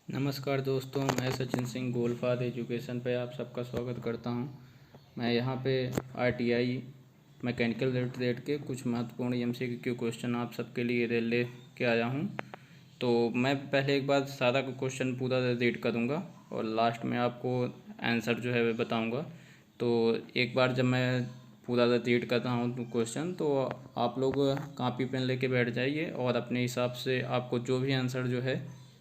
नमस्कार दोस्तों, मैं सचिन सिंह गोलफाद एजुकेशन पे आप सबका स्वागत करता हूं। मैं यहां पे आरटीआई मैकेनिकल रिलेटेड के कुछ महत्वपूर्ण एमसीक्यू क्वेश्चन आप सबके लिए ले के आया हूं। तो मैं पहले एक बार सारा क्वेश्चन पूरा रीड करूंगा और लास्ट में आपको आंसर जो है वो बताऊंगा। तो एक बार जब मैं पूरा रीड कर रहा हूँ क्वेश्चन, तो आप लोग कॉपी पेन लेके बैठ जाइए और अपने हिसाब से आपको जो भी आंसर जो है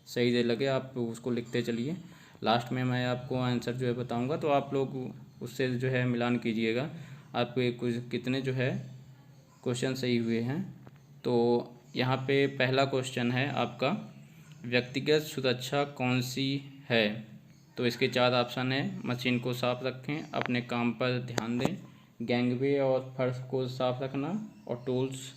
सही दे लगे आप उसको लिखते चलिए। लास्ट में मैं आपको आंसर जो है बताऊंगा, तो आप लोग उससे जो है मिलान कीजिएगा आपके कुछ कितने जो है क्वेश्चन सही हुए हैं। तो यहाँ पे पहला क्वेश्चन है आपका, व्यक्तिगत सुरक्षा कौन सी है? तो इसके 4 ऑप्शन है। मशीन को साफ रखें, अपने काम पर ध्यान दें, गैंगवे और फर्श को साफ रखना, और टूल्स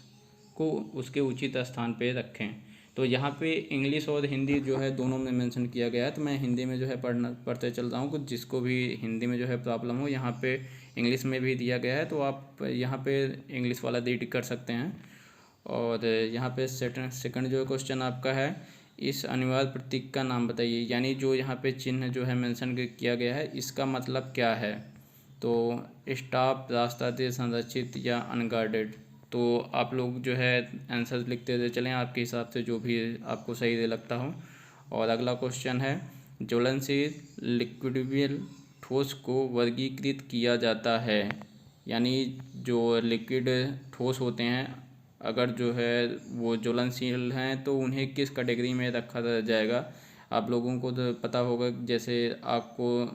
को उसके उचित स्थान पे रखें। तो यहाँ पे इंग्लिश और हिंदी जो है दोनों में मेंशन किया गया है, तो मैं हिंदी में जो है पढ़ते चल रहा हूँ। कुछ जिसको भी हिंदी में जो है प्रॉब्लम हो, यहाँ पे इंग्लिश में भी दिया गया है, तो आप यहाँ पे इंग्लिश वाला रीड कर सकते हैं। और यहाँ पे सेकंड जो क्वेश्चन आपका है, इस अनिवार्य प्रतीक का नाम बताइए। यानी जो यहाँ पे चिन्ह जो है मेंशन किया गया है, इसका मतलब क्या है? तो स्टॉप, रास्ता दे, संरक्षित या अनगार्डेड। तो आप लोग जो है आंसर लिखते हुए चलें, आपके हिसाब से जो भी आपको सही दे लगता हो। और अगला क्वेश्चन है, ज्वलनशील लिक्विडेबल ठोस को वर्गीकृत किया जाता है। यानी जो लिक्विड ठोस होते हैं, अगर जो है वो ज्वलनशील हैं, तो उन्हें किस कैटेगरी में रखा जाएगा? आप लोगों को तो पता होगा, जैसे आपको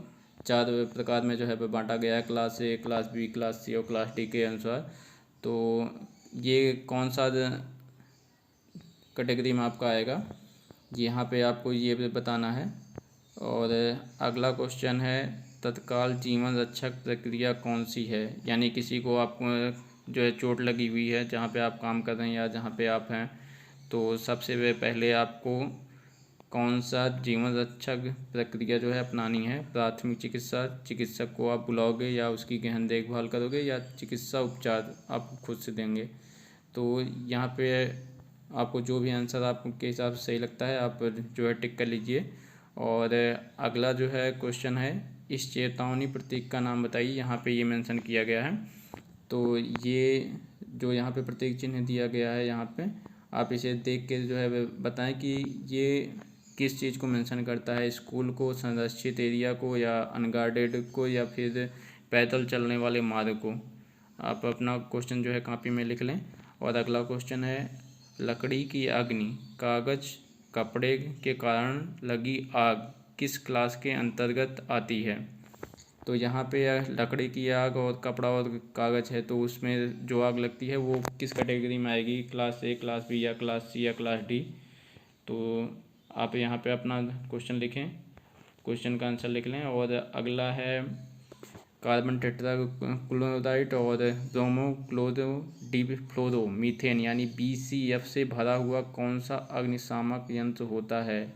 4 प्रकार में जो है बांटा गया है, class A, class B, class C और क्लास डी के अनुसार। तो ये कौन सा कैटेगरी में आपका आएगा, यहाँ पे आपको ये भी बताना है। और अगला क्वेश्चन है, तत्काल जीवन रक्षक प्रक्रिया कौन सी है? यानी किसी को आपको जो है चोट लगी हुई है, जहाँ पे आप काम कर रहे हैं या जहाँ पे आप हैं, तो सबसे पहले आपको कौन सा जीवन रक्षक प्रक्रिया जो है अपनानी है? प्राथमिक चिकित्सा, चिकित्सक को आप बुलाओगे या उसकी गहन देखभाल करोगे, या चिकित्सा उपचार आप खुद से देंगे? तो यहाँ पे आपको जो भी आंसर आपके हिसाब से सही लगता है आप जो है टिक कर लीजिए। और अगला जो है क्वेश्चन है, इस चेतावनी प्रतीक का नाम बताइए। यहाँ पे ये मेंशन किया गया है। तो ये जो यहाँ पे प्रतीक चिन्ह दिया गया है, यहाँ पे आप इसे देख के जो है बताएं कि ये किस चीज़ को मेंशन करता है, स्कूल को, संरक्षित एरिया को, या अनगार्डेड को, या फिर पैदल चलने वाले मार्ग को। आप अपना क्वेश्चन जो है कॉपी में लिख लें। और अगला क्वेश्चन है, लकड़ी की अग्नि, कागज, कपड़े के कारण लगी आग किस क्लास के अंतर्गत आती है? तो यहाँ पे लकड़ी की आग और कपड़ा और कागज़ है, तो उसमें जो आग लगती है वो किस कैटेगरी में आएगी? क्लास ए, क्लास बी, या क्लास सी, या क्लास डी? तो आप यहाँ पे अपना क्वेश्चन लिखें, क्वेश्चन का आंसर लिख लें। और अगला है, कार्बन टेट्राक्लोराइड और ब्रोमोक्लोरो डिफ्लोरो मीथेन यानी BCF से भरा हुआ कौन सा अग्निशामक यंत्र होता है?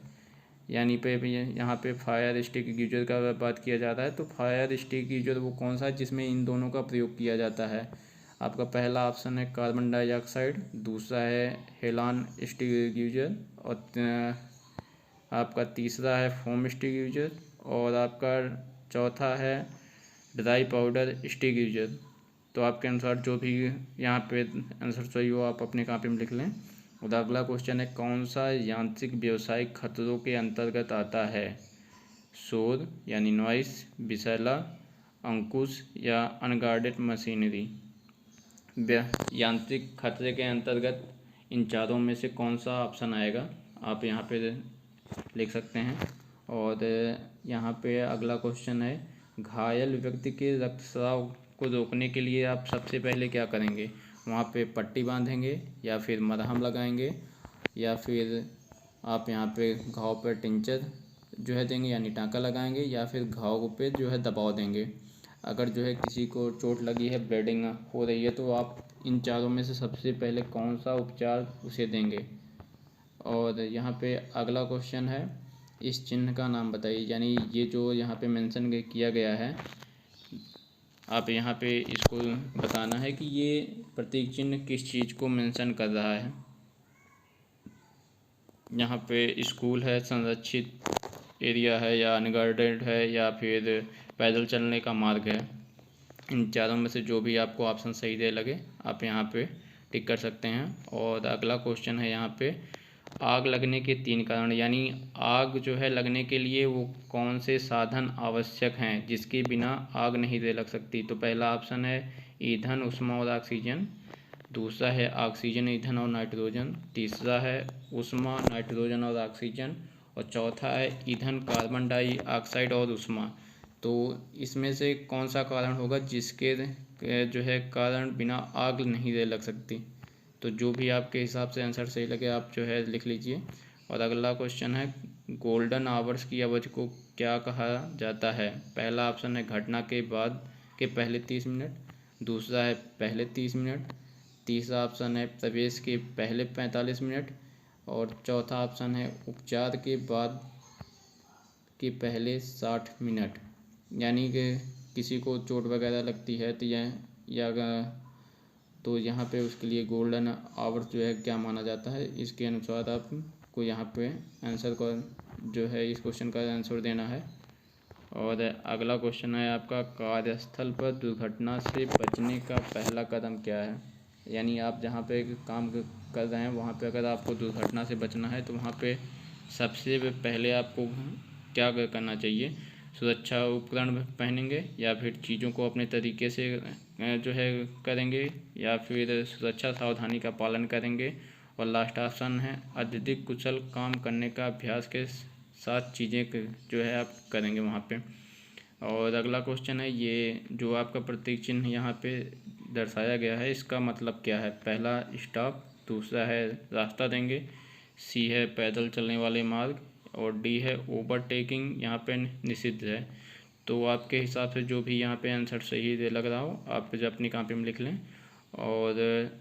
यानी पे यहाँ पे फायर एक्सटिंग्विशर का बात किया जाता है। तो फायर एक्सटिंग्विशर वो कौन सा है जिसमें इन दोनों का प्रयोग किया जाता है? आपका पहला ऑप्शन है कार्बन डाइऑक्साइड, दूसरा है हेलान एक्सटिंग्विशर, और आपका तीसरा है फोम एक्सटिंग्विशर, और आपका चौथा है ड्राई पाउडर एक्सटिंग्विशर। तो आपके अनुसार जो भी यहाँ पे आंसर सही हो आप अपने कॉपी में लिख लें। और अगला क्वेश्चन है, कौन सा यांत्रिक व्यवसायिक खतरों के अंतर्गत आता है? शोर यानी नॉइस, विषैला, अंकुश, या अनगार्डेड मशीनरी। यांत्रिक खतरे के अंतर्गत इन चारों में से कौन सा ऑप्शन आएगा, आप यहाँ पे लिख सकते हैं। और यहाँ पे अगला क्वेश्चन है, घायल व्यक्ति के रक्तस्राव को रोकने के लिए आप सबसे पहले क्या करेंगे? वहाँ पे पट्टी बांधेंगे, या फिर मरहम लगाएंगे, या फिर आप यहाँ पे घाव पर टिंचर जो है देंगे यानी टाँका लगाएंगे, या फिर घाव पे जो है दबाव देंगे? अगर जो है किसी को चोट लगी है, ब्लीडिंग हो रही है, तो आप इन चारों में से सबसे पहले कौन सा उपचार उसे देंगे? और यहाँ पे अगला क्वेश्चन है, इस चिन्ह का नाम बताइए। यानी ये जो यहाँ पे मेंशन किया गया है, आप यहाँ पे इसको बताना है कि ये प्रतीक चिन्ह किस चीज़ को मेंशन कर रहा है। यहाँ पे स्कूल है, संरक्षित एरिया है या अनगार्डेड है या फिर पैदल चलने का मार्ग है। इन चारों में से जो भी आपको ऑप्शन सही दे लगे आप यहाँ पे टिक कर सकते हैं। और अगला क्वेश्चन है यहाँ पे, आग लगने के 3 कारण, यानी आग जो है लगने के लिए वो कौन से साधन आवश्यक हैं जिसके बिना आग नहीं लग सकती। तो पहला ऑप्शन है ईंधन, ऊष्मा और ऑक्सीजन। दूसरा है ऑक्सीजन, ईंधन और नाइट्रोजन। तीसरा है ऊष्मा, नाइट्रोजन और ऑक्सीजन। और चौथा है ईंधन, कार्बन डाइऑक्साइड और ऊष्मा। तो इसमें से कौन सा कारण होगा जिसके जो है कारण बिना आग नहीं लग सकती। तो जो भी आपके हिसाब से आंसर सही लगे आप जो है लिख लीजिए। और अगला क्वेश्चन है, गोल्डन आवर्स की अवधि को क्या कहा जाता है। पहला ऑप्शन है घटना के बाद के पहले 30 मिनट। दूसरा है पहले 30 मिनट। तीसरा ऑप्शन है प्रवेश के पहले 45 मिनट। और चौथा ऑप्शन है उपचार के बाद के पहले 60 मिनट। यानी कि किसी को चोट वगैरह लगती है तो तो यहाँ पे उसके लिए गोल्डन आवर्स जो है क्या माना जाता है, इसके अनुसार आपको यहाँ पे आंसर को जो है इस क्वेश्चन का आंसर देना है। और अगला क्वेश्चन है आपका, कार्यस्थल पर दुर्घटना से बचने का पहला कदम क्या है। यानी आप जहाँ पे काम कर रहे हैं वहाँ पे अगर आपको दुर्घटना से बचना है तो वहाँ पे सबसे पहले आपको क्या करना चाहिए। सुरक्षा उपकरण पहनेंगे या फिर चीज़ों को अपने तरीके से जो है करेंगे या फिर सुरक्षा सावधानी का पालन करेंगे। और लास्ट ऑप्शन है अत्यधिक कुशल काम करने का अभ्यास के साथ चीज़ें जो है आप करेंगे वहाँ पे। और अगला क्वेश्चन है, ये जो आपका प्रतीक चिन्ह यहाँ पे दर्शाया गया है इसका मतलब क्या है। पहला स्टॉप, दूसरा है रास्ता देंगे, सी है पैदल चलने वाले मार्ग, और डी है ओवरटेकिंग यहाँ पे निषिद्ध है। तो आपके हिसाब से जो भी यहाँ पे आंसर सही दे लग रहा हो आप जो अपनी कॉपी में लिख लें। और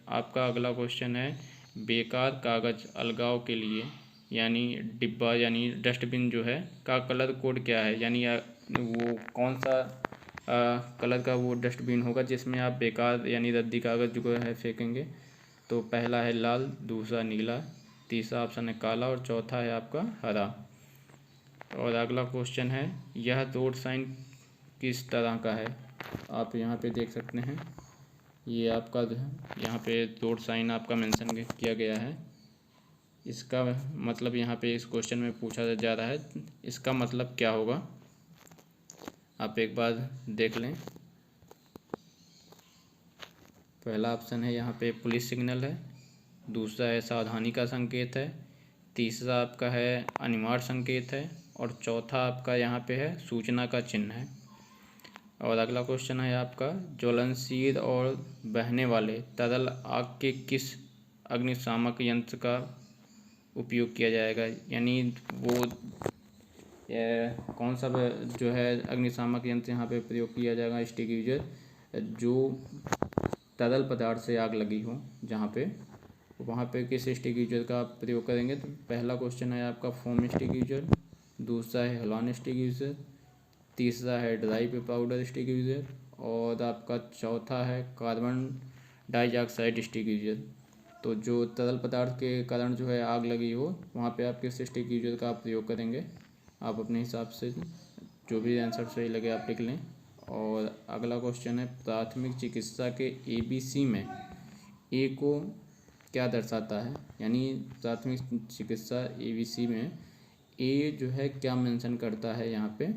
आपका अगला क्वेश्चन है, बेकार कागज़ अलगाव के लिए यानी डिब्बा यानी डस्टबिन जो है का कलर कोड क्या है। यानी वो कौन सा कलर का वो डस्टबिन होगा जिसमें आप बेकार यानी रद्दी कागज़ जो है फेंकेंगे। तो पहला है लाल, दूसरा नीला, तीसरा ऑप्शन है काला और चौथा है आपका हरा। और अगला क्वेश्चन है, यह रोड साइन किस तरह का है। आप यहाँ पे देख सकते हैं ये आपका यहाँ पे रोड साइन आपका मेंशन किया गया है। इसका मतलब यहाँ पे इस क्वेश्चन में पूछा जा रहा है इसका मतलब क्या होगा, आप एक बार देख लें। पहला ऑप्शन है यहाँ पे पुलिस सिग्नल है, दूसरा है सावधानी का संकेत है, तीसरा आपका है अनिवार्य संकेत है और चौथा आपका यहाँ पे है सूचना का चिन्ह है। और अगला क्वेश्चन है आपका, ज्वलनशील और बहने वाले तरल आग के किस अग्निशामक यंत्र का उपयोग किया जाएगा। यानी वो कौन सा जो है अग्निशामक यंत्र यहाँ पे प्रयोग किया जाएगा, एक्सटिंग्विशर, जो तरल पदार्थ से आग लगी हो जहाँ पे वहाँ पे किस एक्सटिंग्विशर का आप प्रयोग करेंगे। तो पहला क्वेश्चन है आपका फोम एक्सटिंग्विशर, दूसरा है हेलोजन एक्सटिंग्विशर, तीसरा है ड्राई पाउडर एक्सटिंग्विशर और आपका चौथा है कार्बन डाइऑक्साइड एक्सटिंग्विशर। तो जो तरल पदार्थ के कारण जो है आग लगी हो वहाँ पे आप किस एक्सटिंग्विशर का आप प्रयोग करेंगे। आप अपने हिसाब से जो भी आंसर सही लगे आप लिख लें। और अगला क्वेश्चन है, प्राथमिक चिकित्सा के ABC में ए को क्या दर्शाता है। यानी प्राथमिक चिकित्सा ABC में ए जो है क्या मेंशन करता है। यहाँ पे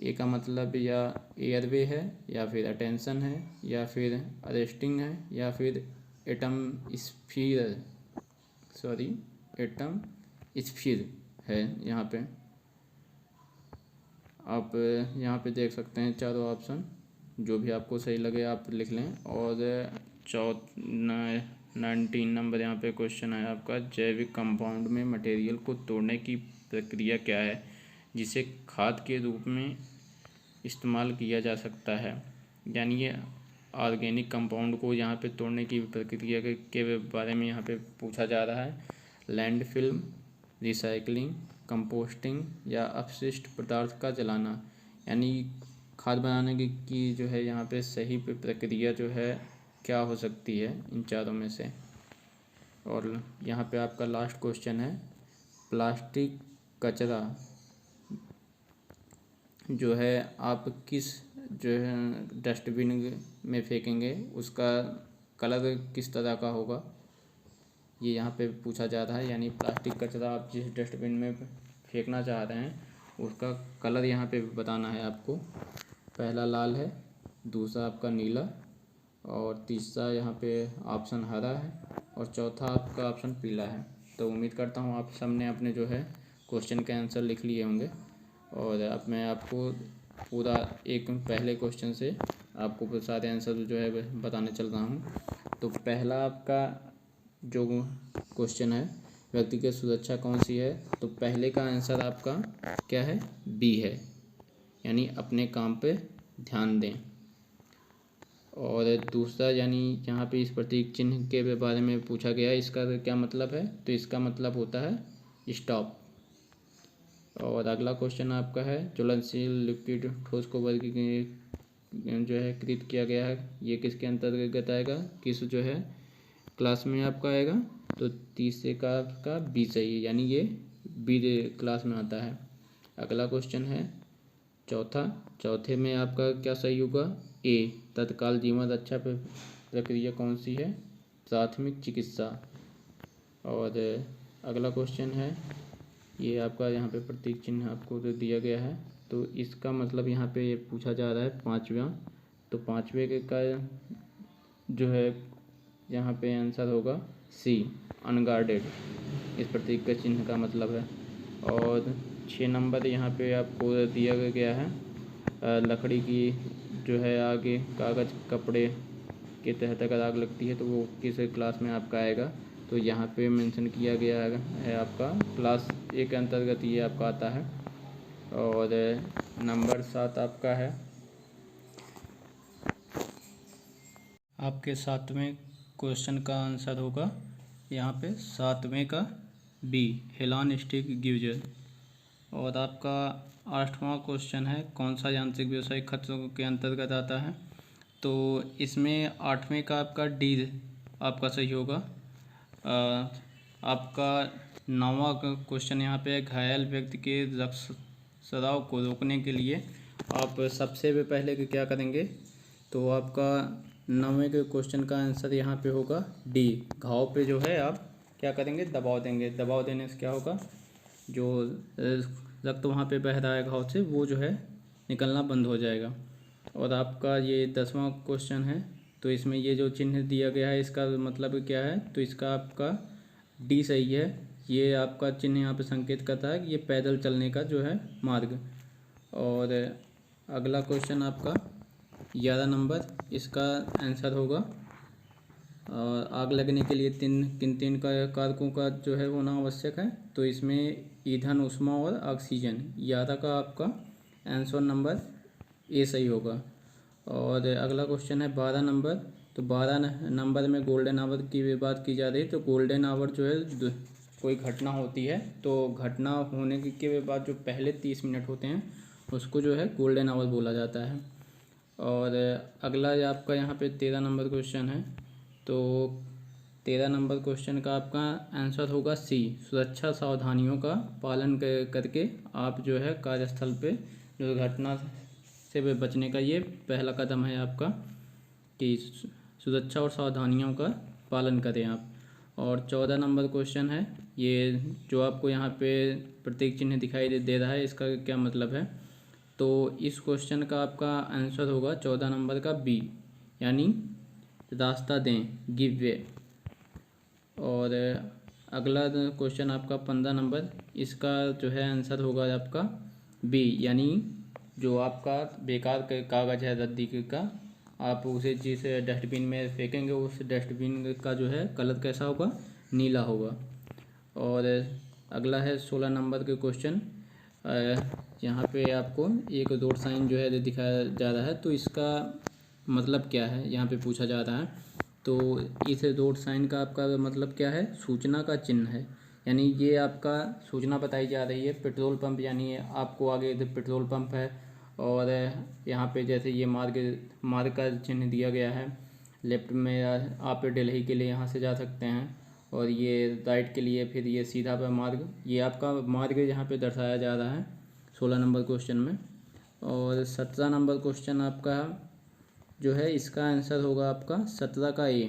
ए का मतलब या एयरवे है या फिर अटेंशन है या फिर अरेस्टिंग है या फिर एटम स्फीयर है। यहाँ पे आप यहाँ पे देख सकते हैं चारों ऑप्शन, जो भी आपको सही लगे आप लिख लें। और 19 नंबर यहाँ पे क्वेश्चन है आपका, जैविक कंपाउंड में मटेरियल को तोड़ने की प्रक्रिया क्या है जिसे खाद के रूप में इस्तेमाल किया जा सकता है। यानी ये ऑर्गेनिक कंपाउंड को यहाँ पे तोड़ने की प्रक्रिया के बारे में यहाँ पे पूछा जा रहा है। लैंडफिल, रिसाइकलिंग, कंपोस्टिंग या अपशिष्ट पदार्थ का जलाना। यानी खाद बनाने की जो है यहाँ पे सही प्रक्रिया जो है क्या हो सकती है इन चारों में से। और यहाँ पे आपका लास्ट क्वेश्चन है, प्लास्टिक कचरा जो है आप किस जो है डस्टबिन में फेंकेंगे, उसका कलर किस तरह का होगा, ये यहाँ पे पूछा जा रहा है। यानी प्लास्टिक कचरा आप जिस डस्टबिन में फेंकना चाह रहे हैं उसका कलर यहाँ पे बताना है आपको। पहला लाल है, दूसरा आपका नीला, और तीसरा यहाँ पे ऑप्शन हरा है, और चौथा आपका ऑप्शन पीला है। तो उम्मीद करता हूँ आप सबने अपने जो है क्वेश्चन के आंसर लिख लिए होंगे। और अब मैं आपको पूरा एक पहले क्वेश्चन से आपको सारे आंसर जो है बताने चल रहा हूँ। तो पहला आपका जो क्वेश्चन है, व्यक्तिगत सुरक्षा कौन सी है, तो पहले का आंसर आपका क्या है, बी है, यानी अपने काम पे ध्यान दें। और दूसरा, यानी यहाँ पे इस प्रतीक चिन्ह के बारे में पूछा गया है, इसका क्या मतलब है, तो इसका मतलब होता है स्टॉप। और अगला क्वेश्चन आपका है, ज्वलनशील लिक्विड ठोस को वर्गीकृत जो है कृत किया गया है, ये किसके अंतर्गत आएगा, किस जो है क्लास में आपका आएगा, तो तीसरे का आपका बी सही है, यानी ये बी क्लास में आता है। अगला क्वेश्चन है चौथे में आपका क्या सही होगा, ए, तत्काल जीवन रक्षा प्रक्रिया कौन सी है, प्राथमिक चिकित्सा। और अगला क्वेश्चन है, ये आपका यहाँ पे प्रतीक चिन्ह आपको जो दिया गया है, तो इसका मतलब यहाँ पे ये पूछा जा रहा है पाँचवा, तो पाँचवे का जो है यहाँ पे आंसर होगा सी, अनगार्डेड, इस प्रतीक का चिन्ह का मतलब है। और 6 नंबर यहाँ पे आपको दिया गया है, लकड़ी की जो है आगे कागज़ कपड़े के तहत अगर आग लगती है तो वो किस क्लास में आपका आएगा, तो यहाँ पे मेंशन किया गया है आपका क्लास ए के अंतर्गत ये आपका आता है। और नंबर 7 आपका है, आपके 7वें क्वेश्चन का आंसर होगा यहाँ पे 7वें का बी, हेलान स्टिक गिवजर। और आपका 8वां क्वेश्चन है, कौन सा यांत्रिक व्यवसायिक खतरों के अंतर्गत आता है, तो इसमें 8वें का आपका डी आपका सही होगा। आपका 9वां क्वेश्चन यहाँ पे घायल व्यक्ति के रक्तस्राव को रोकने के लिए आप सबसे पहले क्या करेंगे, तो आपका 9वें के क्वेश्चन का आंसर यहाँ पे होगा डी, घाव पे जो है आप क्या करेंगे, दबाव देंगे। दबाव देने से क्या होगा, जो रक्त वहाँ पे बह रहा है घाव से वो जो है निकलना बंद हो जाएगा। और आपका ये 10वां क्वेश्चन है, तो इसमें ये जो चिन्ह दिया गया है इसका मतलब क्या है, तो इसका आपका डी सही है। ये आपका चिन्ह यहाँ पे संकेत करता है कि ये पैदल चलने का जो है मार्ग। और अगला क्वेश्चन आपका 11 नंबर, इसका आंसर होगा आग लगने के लिए किन तीन कारकों का जो है होना आवश्यक है, तो इसमें ईंधन, ऊष्मा और ऑक्सीजन। 11 का आपका आंसर नंबर ए सही होगा। और अगला क्वेश्चन है 12 नंबर, तो 12 नंबर में गोल्डन आवर की बात की जा रही है, तो गोल्डन आवर जो है कोई घटना होती है, तो घटना होने के बाद जो पहले 30 मिनट होते हैं उसको जो है गोल्डन आवर बोला जाता है। और अगला आपका यहाँ पे 13 नंबर क्वेश्चन है, तो 13 नंबर क्वेश्चन का आपका आंसर होगा सी, सुरक्षा सावधानियों का पालन करके आप जो है कार्यस्थल पे दुर्घटना से बचने का ये पहला कदम है आपका, कि सुरक्षा और सावधानियों का पालन करें आप। और 14 नंबर क्वेश्चन है, ये जो आपको यहाँ पे प्रतीक चिन्ह दिखाई दे रहा है, इसका क्या मतलब है, तो इस क्वेश्चन का आपका आंसर होगा 14 नंबर का बी, यानी रास्ता दें, गिव वे। और अगला क्वेश्चन आपका 15 नंबर, इसका जो है आंसर होगा आपका बी, यानी जो आपका बेकार कागज़ है रद्दी का, आप उसे जिस डस्टबिन में फेंकेंगे उस डस्टबिन का जो है कलर कैसा होगा, नीला होगा। और अगला है 16 नंबर के क्वेश्चन, यहाँ पे आपको एक रोड साइन जो है दिखाया जा रहा है, तो इसका मतलब क्या है यहाँ पे पूछा जा रहा है, तो इस रोड साइन का आपका मतलब क्या है, सूचना का चिन्ह है, यानी ये आपका सूचना बताई जा रही है। पेट्रोल पंप, यानी आपको आगे पेट्रोल पंप है, और यहाँ पे जैसे ये मार्ग का चिन्ह दिया गया है, लेफ्ट में आप दिल्ली के लिए यहाँ से जा सकते हैं, और ये राइट के लिए फिर ये सीधा पे मार्ग, ये आपका मार्ग यहाँ पे दर्शाया जा रहा है 16 नंबर क्वेश्चन में। और 17 नंबर क्वेश्चन आपका जो है इसका आंसर होगा आपका 17 का ए।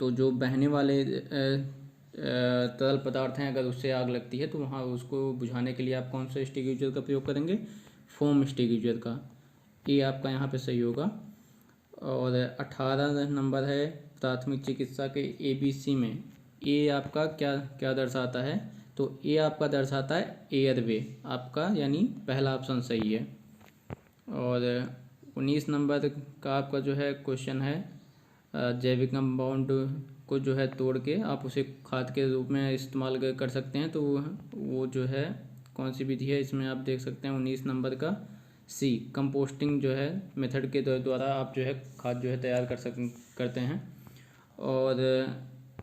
तो जो बहने वाले तरल पदार्थ हैं, अगर उससे आग लगती है तो वहाँ उसको बुझाने के लिए आप कौन सा एक्सटिंग्विशर का प्रयोग करेंगे? फोम एक्सटिंग्विशर का। ये आपका यहाँ पे सही होगा। और 18 नंबर है प्राथमिक चिकित्सा के ABC में ए आपका क्या क्या दर्शाता है? तो ए आपका दर्शाता है एयरवे आपका, यानी पहला ऑप्शन सही है। और 19 नंबर का आपका जो है क्वेश्चन है जैविक कंपाउंड को जो है तोड़ के आप उसे खाद के रूप में इस्तेमाल कर सकते हैं, तो वो जो है कौन सी विधि है? इसमें आप देख सकते हैं 19 नंबर का सी, कंपोस्टिंग जो है मेथड के द्वारा आप जो है खाद जो है तैयार करते हैं। और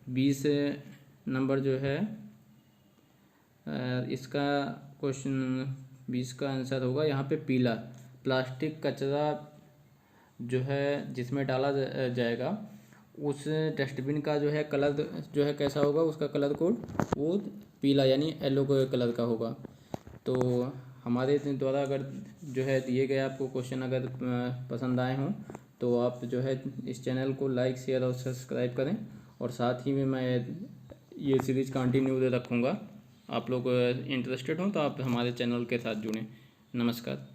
20 नंबर जो है इसका क्वेश्चन 20 का आंसर होगा यहाँ पे पीला। प्लास्टिक कचरा जो है जिसमें डाला जाएगा उस डस्टबिन का जो है कलर जो है कैसा होगा? उसका कलर कोड वो पीला यानी येलो कलर का होगा। तो हमारे द्वारा अगर जो है दिए गए आपको क्वेश्चन अगर पसंद आए हों तो आप जो है इस चैनल को लाइक, शेयर और सब्सक्राइब करें। और साथ ही में मैं ये सीरीज़ कंटिन्यू रखूँगा। आप लोग इंटरेस्टेड हों तो आप हमारे चैनल के साथ जुड़ें। नमस्कार।